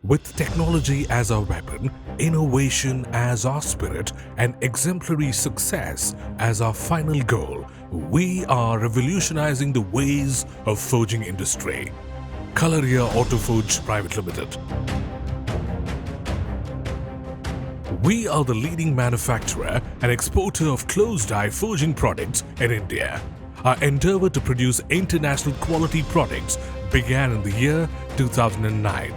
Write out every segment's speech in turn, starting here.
With technology as our weapon, innovation as our spirit, and exemplary success as our final goal, we are revolutionizing the ways of forging industry. Kalaria Auto Forge Pvt Limited. We are the leading manufacturer and exporter of closed-die forging products in India. Our endeavor to produce international quality products began in the year 2009,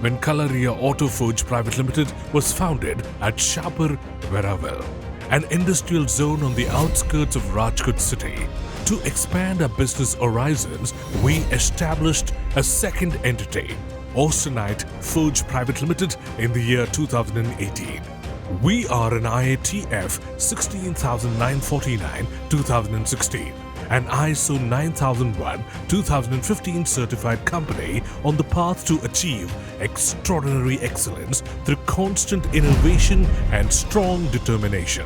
when Kalaria Auto Forge Pvt Limited was founded at Shapar, Veraval, an industrial zone on the outskirts of Rajkot city. To expand our business horizons, we established a second entity, Austenite Forge Pvt Limited, in the year 2018. We are an IATF 16949-2016 and ISO 9001-2015 certified company on the path to achieve extraordinary excellence through constant innovation and strong determination.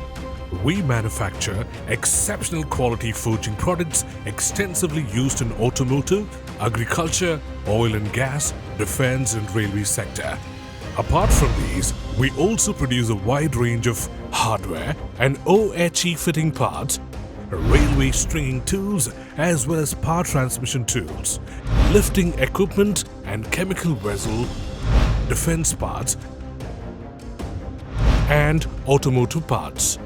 We manufacture exceptional quality forging products extensively used in automotive, agriculture, oil and gas, defense and railway sector. Apart from these, we also produce a wide range of hardware and OHE fitting parts, railway stringing tools, as well as power transmission tools, lifting equipment and chemical vessel, defense parts, and automotive parts.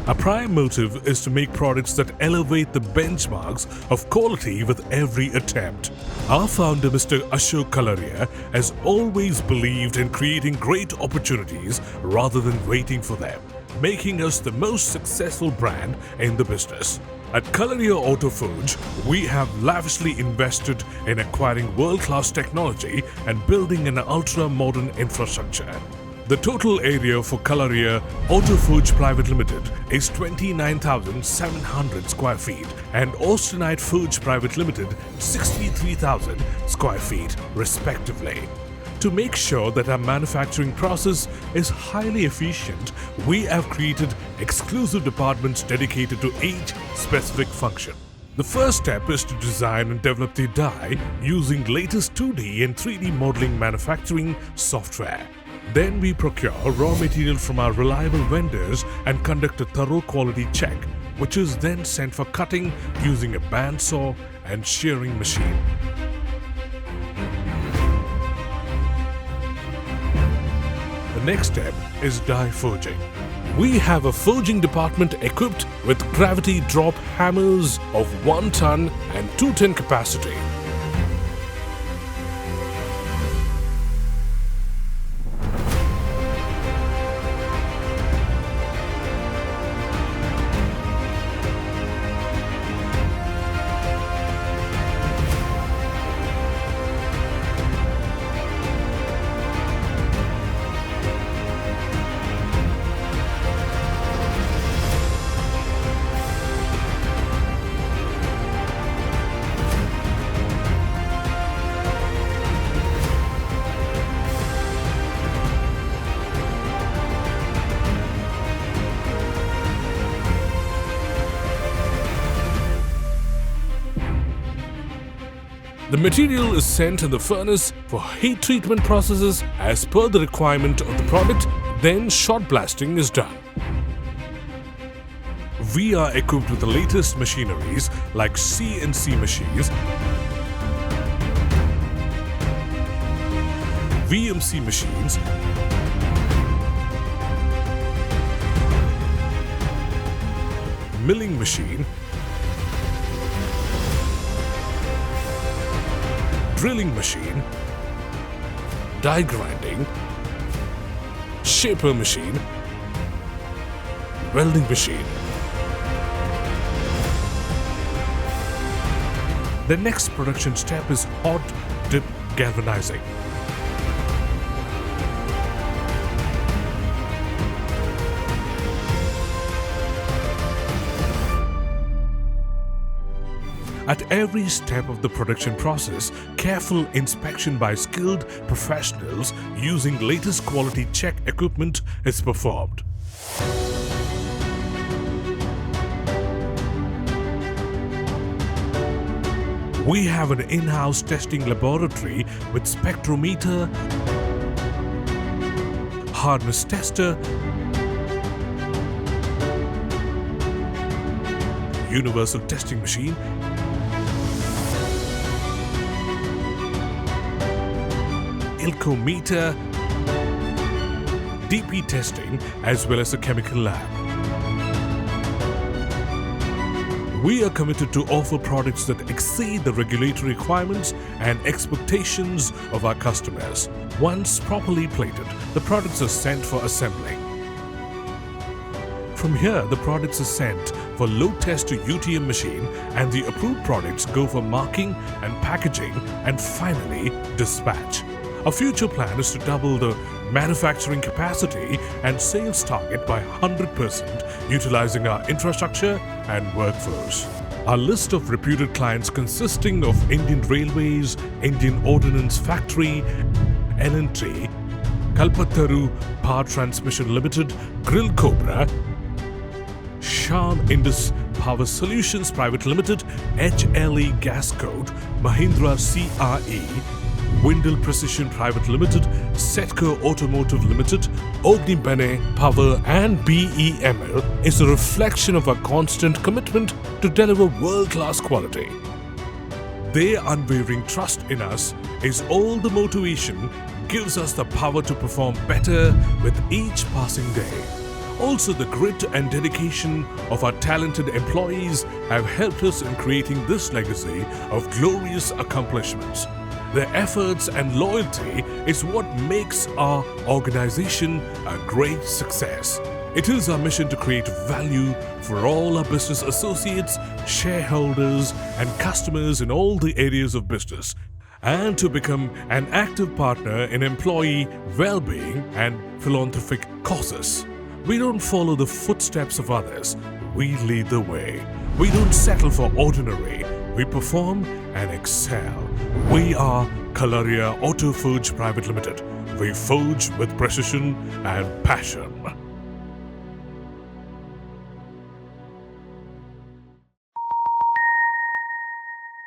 Our prime motive is to make products that elevate the benchmarks of quality with every attempt. Our founder, Mr. Ashok Kalaria, has always believed in creating great opportunities rather than waiting for them, making us the most successful brand in the business. At Kalaria Auto Forge, we have lavishly invested in acquiring world-class technology and building an ultra-modern infrastructure. The total area for Kalaria Auto Forge Pvt Limited is 29,700 square feet and Austenite Forge Pvt Limited 63,000 square feet respectively. To make sure that our manufacturing process is highly efficient, we have created exclusive departments dedicated to each specific function. The first step is to design and develop the die using latest 2D and 3D modeling manufacturing software. Then we procure raw material from our reliable vendors and conduct a thorough quality check, which is then sent for cutting using a bandsaw and shearing machine. The next step is die forging. We have a forging department equipped with gravity drop hammers of 1 ton and 2 ton capacity. The material is sent in the furnace for heat treatment processes as per the requirement of the product, then shot blasting is done. We are equipped with the latest machineries like CNC machines, VMC machines, milling machine, drilling machine, die grinding, Shapar machine, welding machine. The next production step is hot dip galvanizing. At every step of the production process, careful inspection by skilled professionals using latest quality check equipment is performed. We have an in-house testing laboratory with spectrometer, harness tester, universal testing machine, Ilcometer, DP testing, as well as a chemical lab. We are committed to offer products that exceed the regulatory requirements and expectations of our customers. Once properly plated, the products are sent for assembly. From here, the products are sent for load test to UTM machine, and the approved products go for marking and packaging, and finally dispatch. Our future plan is to double the manufacturing capacity and sales target by 100%, utilizing our infrastructure and workforce. Our list of reputed clients consisting of Indian Railways, Indian Ordnance Factory, L&T, Kalpataru Power Transmission Limited, Grill Cobra, Shan Indus Power Solutions Private Limited, HLE Gascode, Mahindra CRE, Windle Precision Private Limited, Setco Automotive Limited, Ognibene Power and BEML is a reflection of our constant commitment to deliver world-class quality. Their unwavering trust in us is all the motivation gives us the power to perform better with each passing day. Also, the grit and dedication of our talented employees have helped us in creating this legacy of glorious accomplishments. Their efforts and loyalty is what makes our organization a great success. It is our mission to create value for all our business associates, shareholders, and customers in all the areas of business, and to become an active partner in employee well-being and philanthropic causes. We don't follow the footsteps of others, we lead the way. We don't settle for ordinary, we perform and excel. We are Kalaria Auto Forge Pvt Limited. We forge with precision and passion.